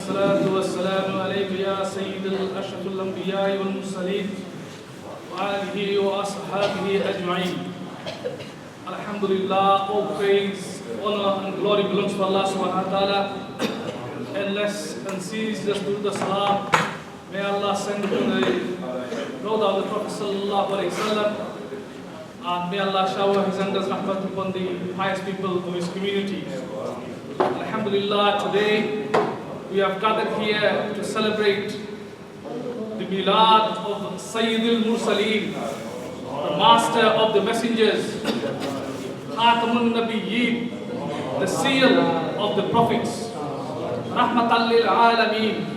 والصلاة والسلام عليك يا سيد الأشرف الأنبياء والمرسلين وآله وأصحابه أجمعين. Alhamdulillah, all praise, honor and glory belongs to Allah subhanahu wa ta'ala. Endless and ceaseless to the salam. May Allah send to the road of the Prophet sallallahu alayhi wa sallam. And may Allah shower His endless rahmat upon the pious people of His community. Alhamdulillah, today we have gathered here to celebrate the Milad of Sayyid al-Mursaleen, the master of the messengers, Khatamun Nabiyyin, the seal of the prophets, Rahmatan lil Alameen,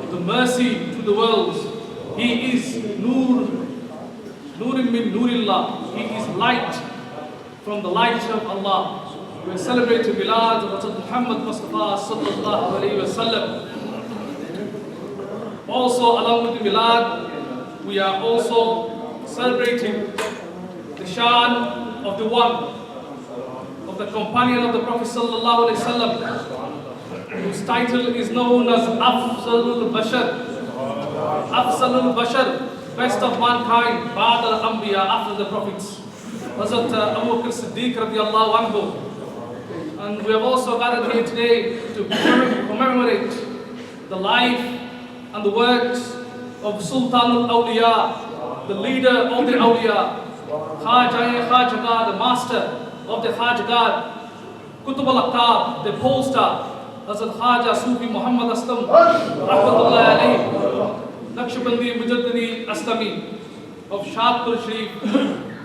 the mercy to the worlds. He is Nurim min Nurillah. He is light from the light of Allah. We are celebrating Milad of Muhammad Mustafa sallallahu alayhi wa sallam. Also, along with the Milad, we are also celebrating the Shan of the one, of the companion of the Prophet sallallahu alayhi wa sallam, whose title is known as Afzalul Bashar. Afzalul Bashar, best of mankind, Ba'd al-Anbiya, after the prophets. Hazrat Abu Bakr Siddiq radiallahu anhu. And we have also gathered here today to commemorate the life and the works of Sultan al-Awliya, the leader of the Awliya, Khaja, the master of the Khajagat, Qutb al-Aqtab, the pole star, Hazrat Khaja Sufi Muhammad Aslam, Rahmatullahi alayhi, Naqshbandi Mujaddidi Aslami of Shadpur Sharif,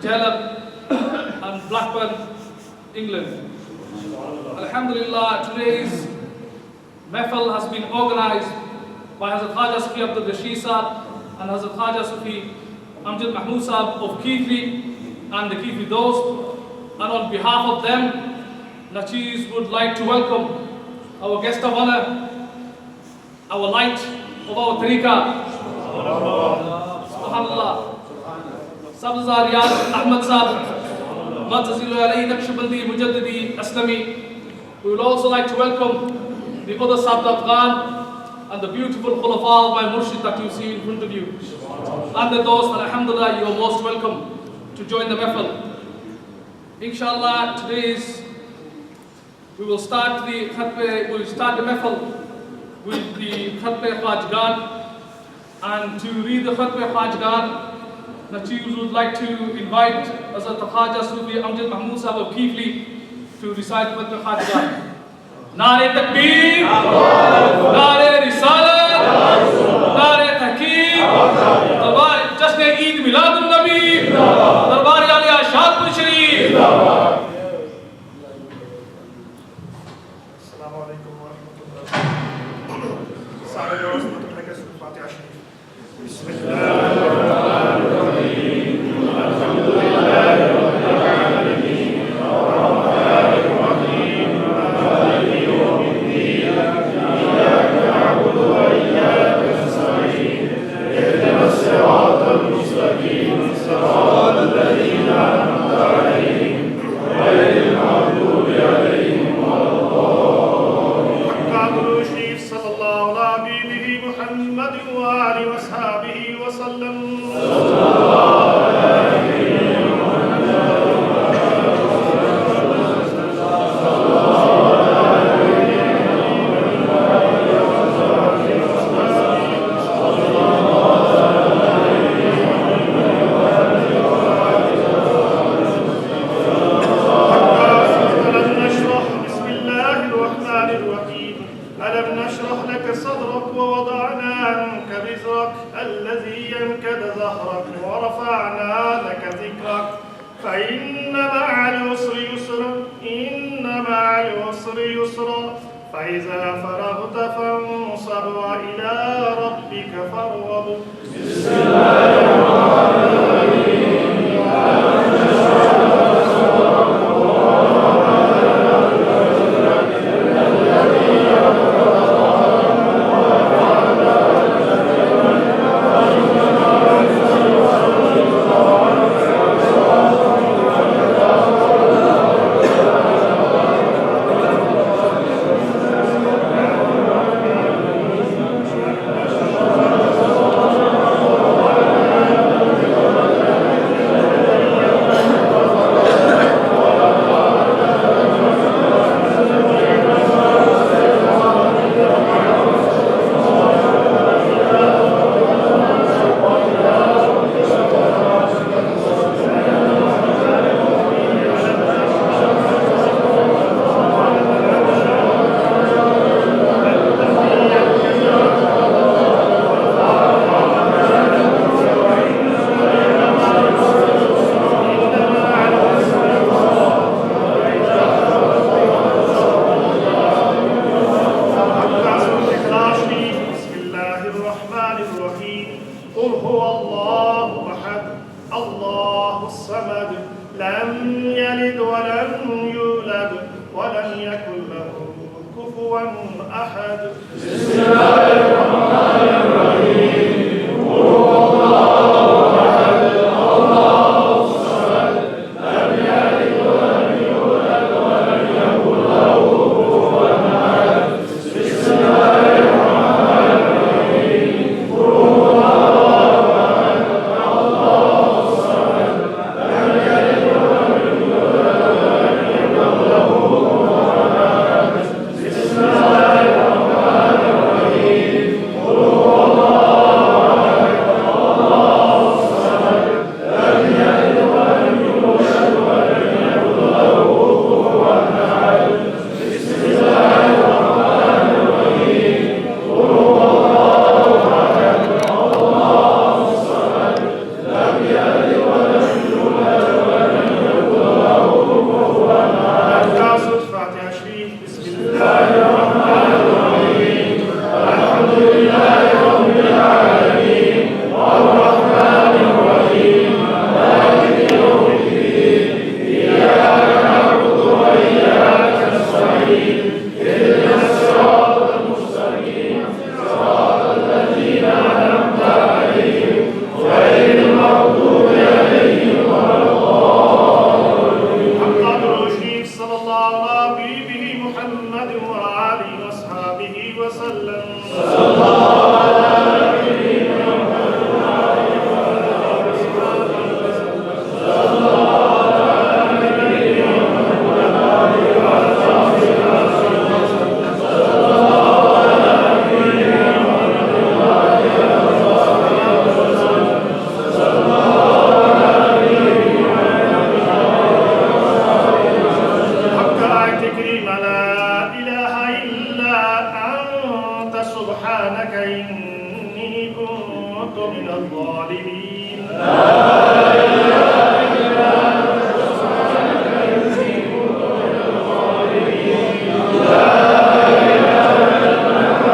Jalab and Blackburn, England. Alhamdulillah, today's Mahfal has been organized by Hazrat Khaja Sufi Abdul Rashid Sahab and Hazrat Khaja Sufi Amjad Mahmood Sahab of Keithli and the Keithli Dost. And on behalf of them, Nachiz would like to welcome our guest of honor, our light of our tariqah, Subhanallah, Sabzar Riyaz Ahmad Sahab, Matazilu alayhi Naqshbandi Mujaddidi Aslami. We would also like to welcome the other Sabt Afghan and the beautiful Khulafa of my Murshid that you see in front of you. And the Dost, and Alhamdulillah, you are most welcome to join the Mahfal. Inshallah, we will start the Mahfal with the Khatbe Khajgan. And to read the Khatbe Khajgan, Nachiz would like to invite Hazrat Khaja Sufi Amjad Mahmood Sahab of Keithli to recite Khatbe Khajgan. Nare Takbir, Nare Risalat, Nare Tahqiq, Darbar Jasne Eid Miladun Nabi, Darbar Aliya Shadpur Sharif. Assalamu alaikum wa rahmatullah. Sare dost mutlaqa Fatiha Sharif. Bismillahirrahmanirrahim. Alhamdulillahi rabbil alamin. Ar-Rahmanir Rahim. Maliki yawmiddin. Iyyaka na'budu wa iyyaka nasta'in. Ihdinas siratal mustaqim. Siratal ladzina an'amta 'alayhim ghayril maghdubi 'alayhim waladdallin. Qadru Sharif sallallahu alayhi Muhammad wa alihi wa sahbihi wa sallam. فإذا فرغت فانصب وإلى ربك فارغب. بسم الله الرحمن الرحيم. هو الله أحد الله الصمد لم يلد ولم يولد ولم يكن له كفوا أحد. بسم الله الرحمن الرحيم. هو الله أحد الله الصمد لم يلد ولم يولد ولم يكن له كفوا أحد. بسم الله الرحمن الرحيم. هو الله أحد الله الصمد لم يلد ولم يولد ولم يكن له كفوا أحد. بسم الله الرحمن الرحيم. هو الله أحد الله الصمد لم يلد ولم يولد ولم يكن له كفوا أحد. بسم الله الرحمن الرحيم. هو الله أحد الله الصمد لم يلد ولم يولد ولم يكن له كفوا أحد. فاتحة شريف. بسم الله الرحمن الرحيم. الحمد لله رب العالمين الرحمن الرحيم مالك يوم الدين إياك نعبد وإياك نستعين اهدنا الصراط المستقيم صراط الذين أنعمت عليهم غير المغضوب عليهم ولا الضالين. حق الرشيد صلى الله عليه به محمد وآله وأصحابه وسلم. صلى الله على نبينا محمد وآله وسلم. صلى الله على نبينا محمد وآله وصحبه وسلم. صلى الله على نبينا محمد وآله وصحبه وسلم. صلى الله على نبينا محمد وآله وصحبه. حق آية كريمة لا إله إلا أنت سبحانك إني كنت من الظالمين. لا إله إلا أنت سبحانك إني كنت من الظالمين. لا إله إلا أنت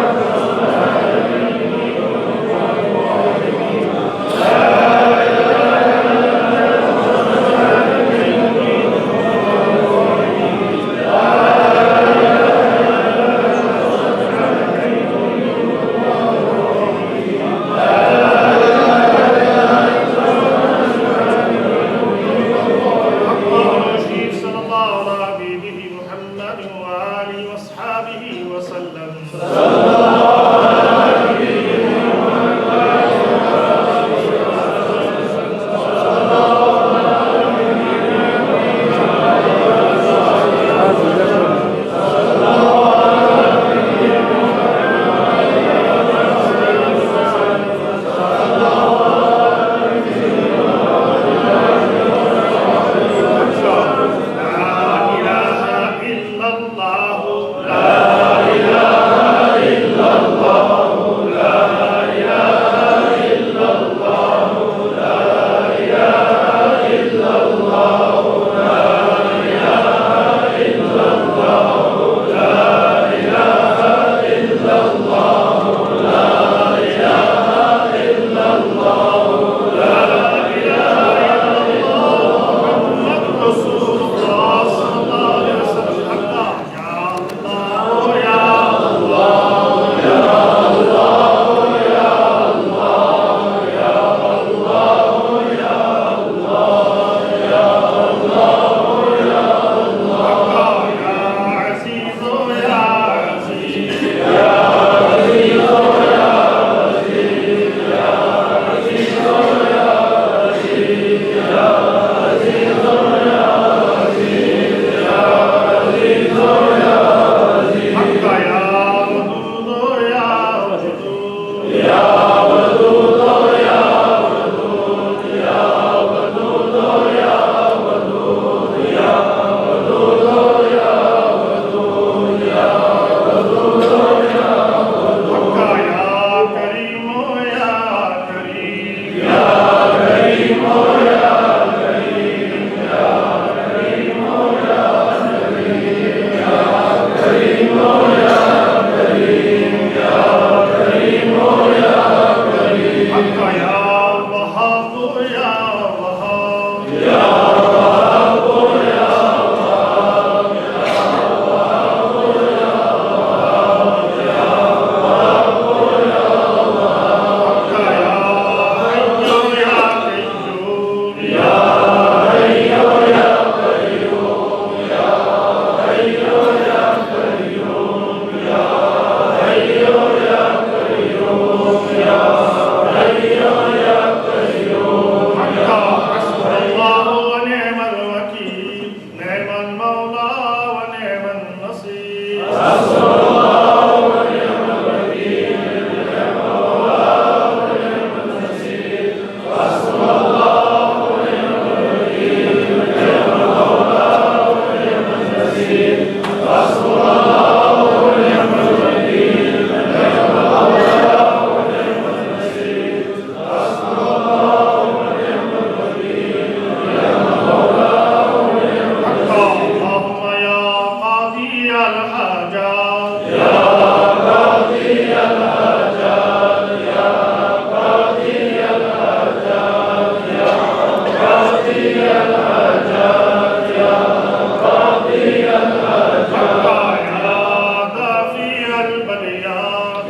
سبحانك إني كنت من الظالمين. لا إله إلا أنت سبحانك إني كنت من الظالمين. لا إله إلا أنت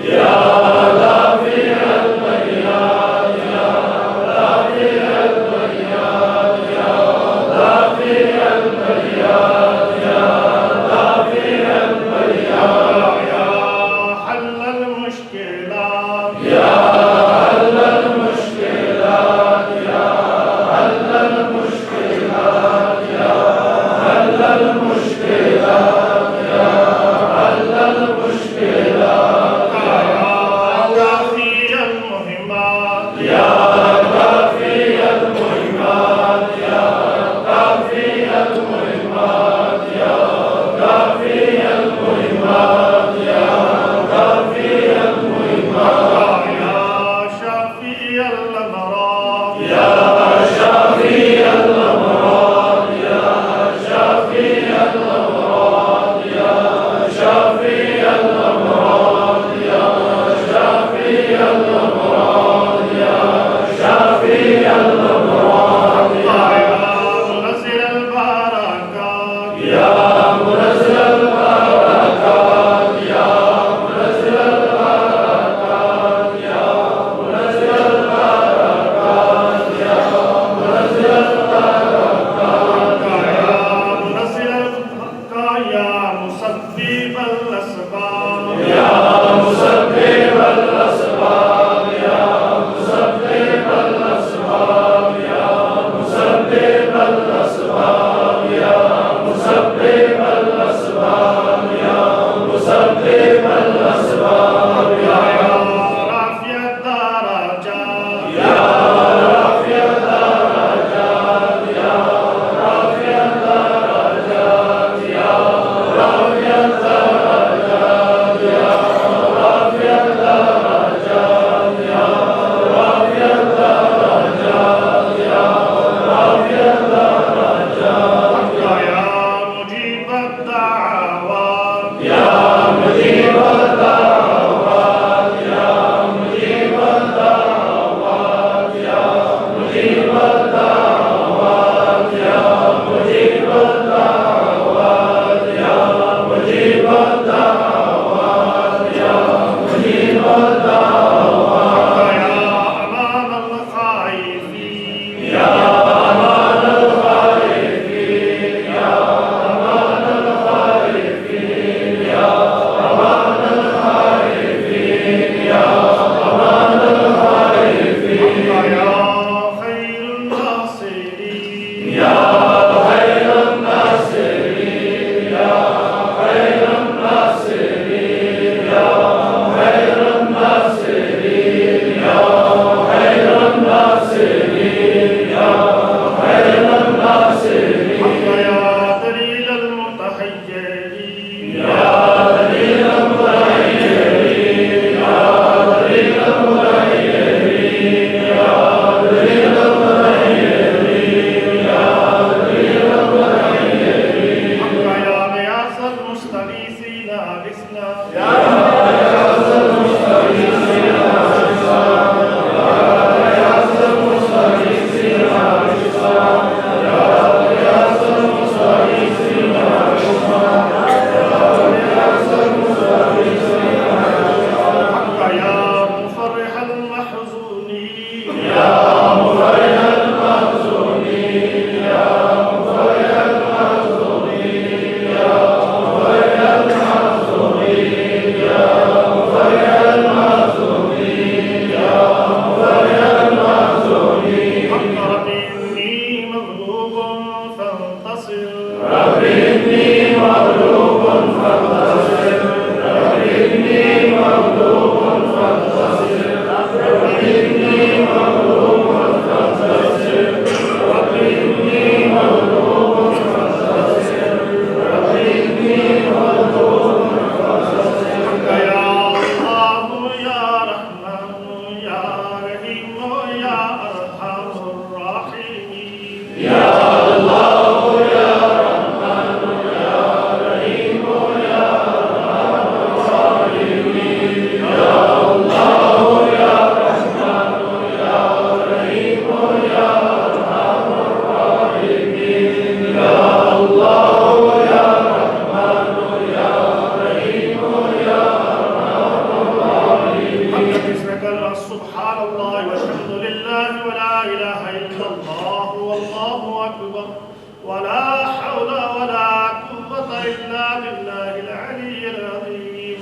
يا سبحان الله والحمد لله ولا إله إلا الله والله أكبر ولا حول ولا قوة إلا بالله العلي العظيم.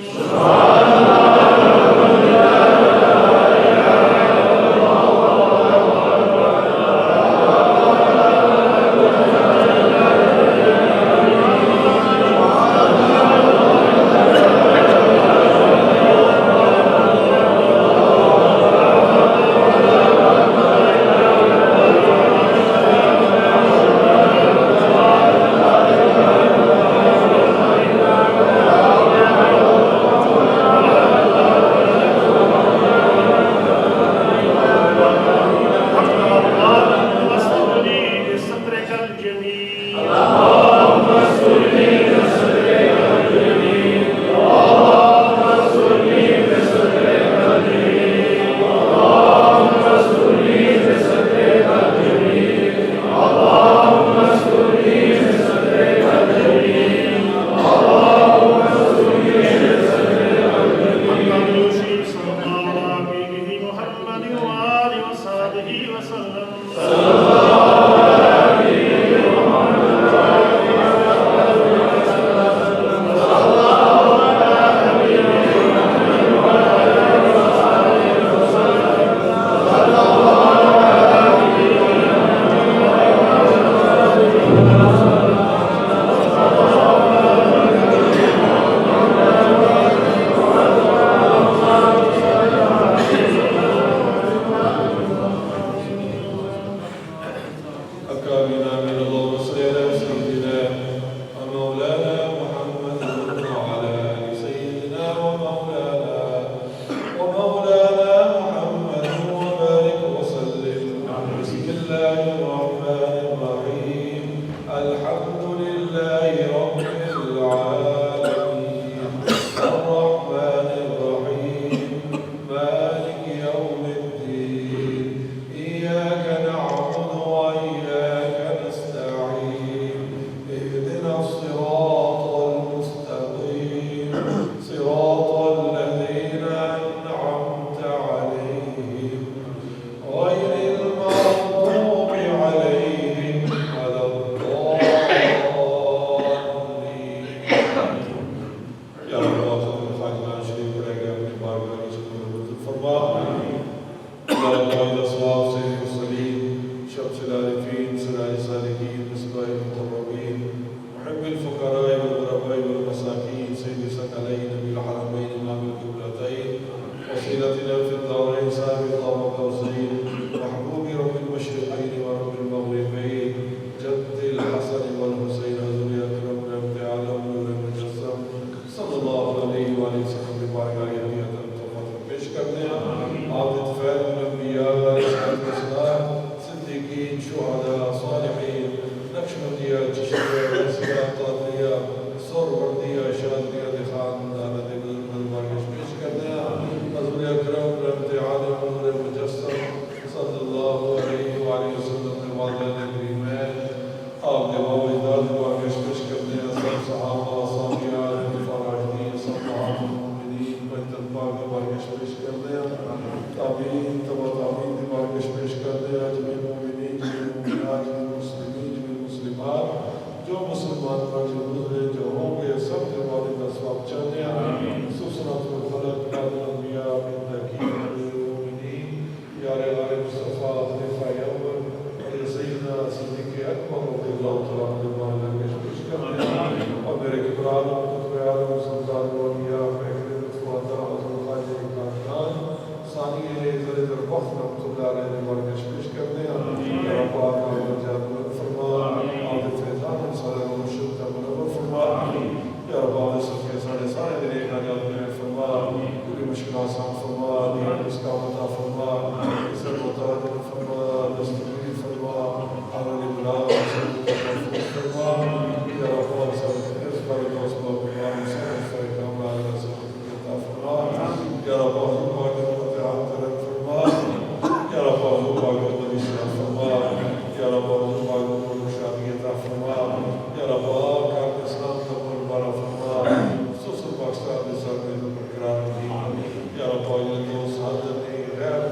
Ya Rabbi,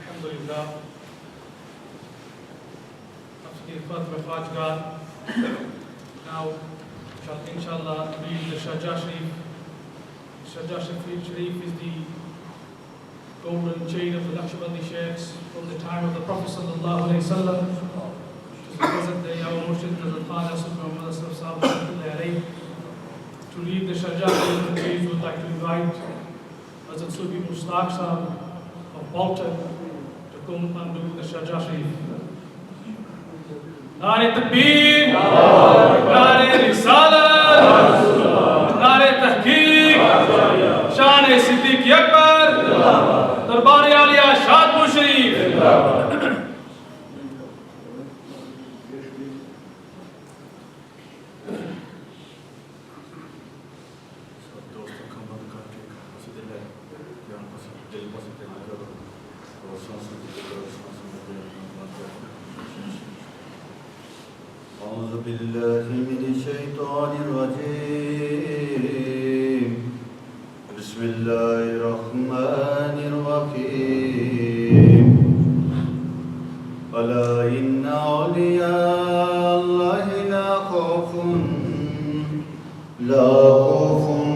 Alhamdulillah. After Fatima Khajgan, now inshallah read the Sharjah Sharif. Sharjah Sharif is the golden chain of the Naqshbandi Sheikhs from the time of the Prophet sallallahu alaihi wasallam to the present day. Our Murshid Hazrat Khan Yusuf Muhammad Asraf Sahib to read the Sharjah Sharif, we would like to invite Hazrat Sufi Mushtaq Sahib of Bolton to come and do the Sharjah Sharif. Nare Takbir, Nare Risalat, Nare Tahqiq, Shan Siddiq Akbar, Darbar Aliya Shadpur Sharif. أعوذ بالله من الشيطان الرجيم بسم الله الرحمن الرحيم ألا إن أولياء الله لا خوف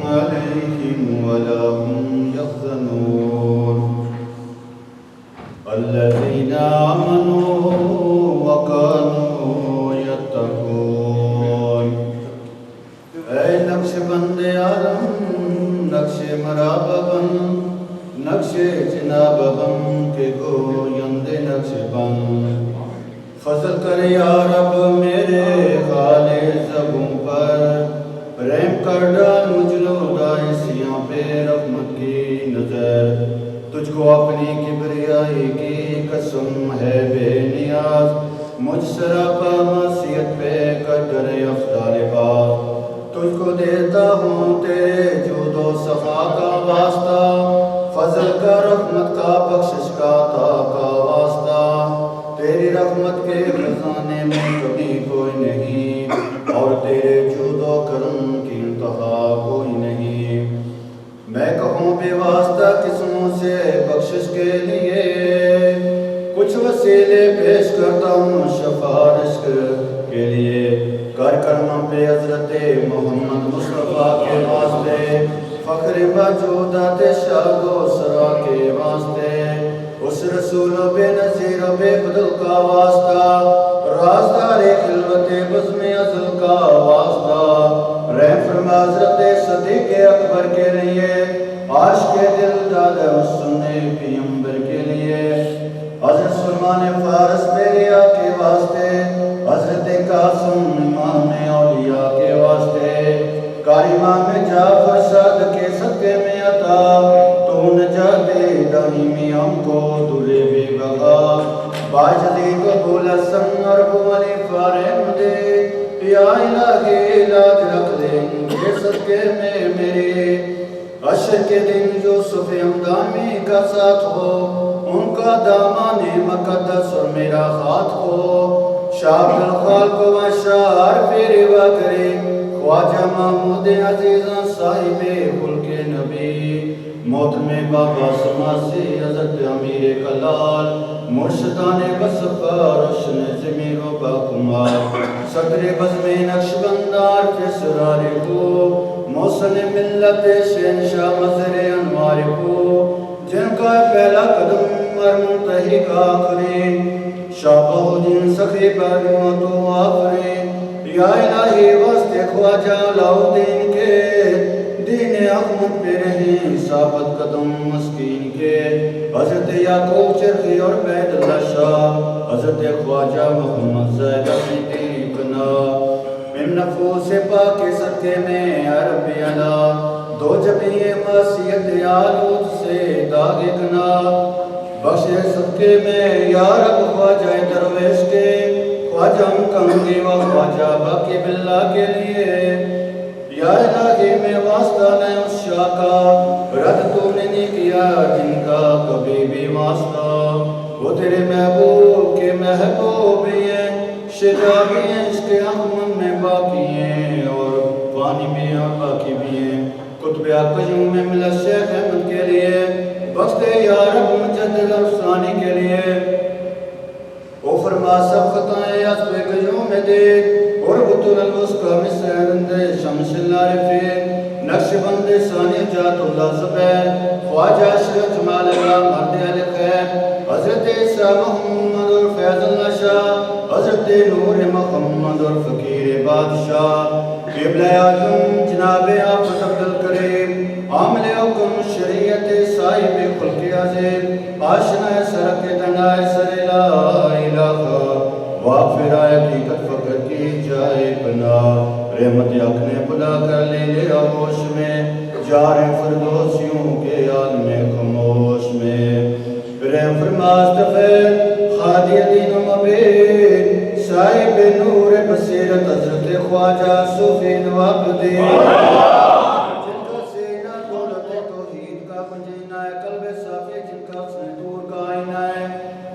عليهم ولا هم يحزنون الذين آمنوا وكانوا يتقون اے نقش بند عالم نقش مراب بن نقش جناب بن کے گویند نقش بن فضل کر یا رب میرے خالے زبوں پر رحم کر ڈال مجلود آئیسیاں پہ رحمت کی نظر تجھ کو اپنی کبریائی کی قسم ہے بے نیاز مجھ سراپا معصیت پہ کر کرے افضال بات تجھ کو دیتا ہوں تیرے جود و صفا کا واسطہ فضل کا رحمت کا بخشش کا عطا کا واسطہ تیری رحمت کے خزانے میں کبھی کوئی نہیں اور تیرے جود و کرم کی انتہا کوئی نہیں میں کہوں بے واسطہ قسموں سے بخشش کے لیے کچھ وسیلے پیش کرتا ہوں شفارش کے لیے کر کرم پہ حضرت محمد مصطفیٰ کے واسطے فخر موجودات شاد و سرا کے واسطے اس رسول و بے نظیر و بے بدل کا واسطہ رازدار خلوت بزم ازل کا واسطہ رحم فرما حضرت صدیق اکبر کے لیے عاشق دل دادا سننے پیغمبر کے لیے حضرت سلمان فارس پیریا کے واسطے حضرت قاسم امام اولیاء کے واسطے کاری امام جعفر صادق کے صدقے میں عطا تو نجات دائمی ہم کو دلے بے بغا باجدید و بولسن اور بولی فارم دے یا الہی علاج رکھ دیں یہ صدقے میں میرے عشر کے دن یوسف امدامی کا ساتھ ہو ان کا دامان مقدس اور میرا خات ہو شاہ الخال کو وشار پھر وکرے خواجہ محمود عزیزاں صاحب خلق نبی محترم بابا سماسی حضرت امیر کلال مرشدان بصفہ روشن ضمیر و باقمار صدر بزم نقشبندار فسرار کو موصل ملت شہنشاہ مظہر انوار کو جن کا پہلا قدم اور منتہی کا آخری شاہ بہودین سخی برمت و آخری یا الہی واسطے خواجہ علاؤدین کے دین احمد پہ رہیں ثابت قدم مسکین کے حضرت یعقوب چرخی اور بیت اللہ شاہ حضرت خواجہ محمد زید صدیق نا من نفوس پاک صدقے میں عرب علا دو جبی معصیت آلود سے داغ گنا بخشے صدقے میں یا رب خواجہ درویش کے خواجہ مکنگی و خواجہ باقی باللہ کے لیے یا الہی میں واسطہ لیں اس شاہ کا رد تو نے نہیں کیا جن کا کبھی بھی واسطہ وہ تیرے محبوب کے محبوب ہیں، شجا بھی ہیں اس کے احمد میں باقی ہیں، اور فانی بھی ہیں اور باقی بھی ہیں۔ قطب قیوم میں ملا شیخ احمد کے لیے بخت یا رب مجدد افسانی کے لیے، او فرما سب خطائیں عصب قیوم میں دے، اور بطول الوسقہ میں سہرند شمس العارفین، نقش بند ثانی جات اللہ زبیر، خواجہ اشرف جمال اللہ مرد علی خیر، حضرت عیسیٰ محمد اور فیض اللہ شاہ، حضرت نور محمد اور فقیر بادشاہ، قبلہ اعظم جناب آفت عبدالکریم، عامل حکم شریعت صاحب خلق عظیم، آشنا سرک دنائے سر لا الہ، واغفر حقیقت فقر کی جائے پناہ، رحمت حق نے بلا کر لے لے آغوش میں، جار فردوسیوں کے عالم خموش میں، رحم فرما استفید خادی دین و مبین، صاحب نور بصیرت حضرت خواجہ صوفی نوابدین، جن کا سینہ دولت توحید کا بنجینہ ہے، قلب صافی جن کا حسن دور کا آئینہ ہے،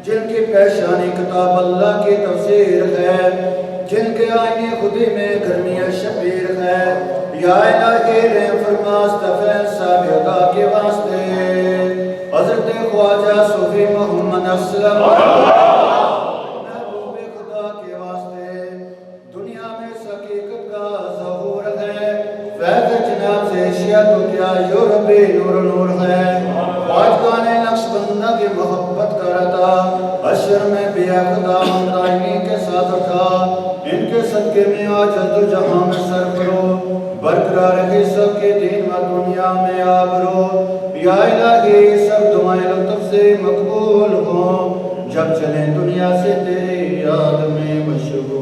جن کی پیشانی کتاب اللہ کی تفسیر ہے، جن کے آئینے خودی میں گرمی شبیر ہے، یا الہی رحم فرما استفید صاحب خدا کے واسطے، حضرت خواجہ صوفی محمد اسلم محبوب خدا کے واسطے، دنیا میں اس حقیقت کا ظہور ہے، فیض جناب سے اشیاء تو کیا یوربی نور نور ہے، خواجگان نقش بندہ کی محبت کرتا، حشر میں بیا خدا مندرائنی کے ساتھ اٹھا، ان کے صدقے میں آج جد جہاں میں سر کرو، برقرار رکھی سب کے دین و دنیا میں آبرو، یا الہی سب دعائیں لطف سے مقبول ہوں، جب چلیں دنیا سے تیری یاد میں مشغول ہوں۔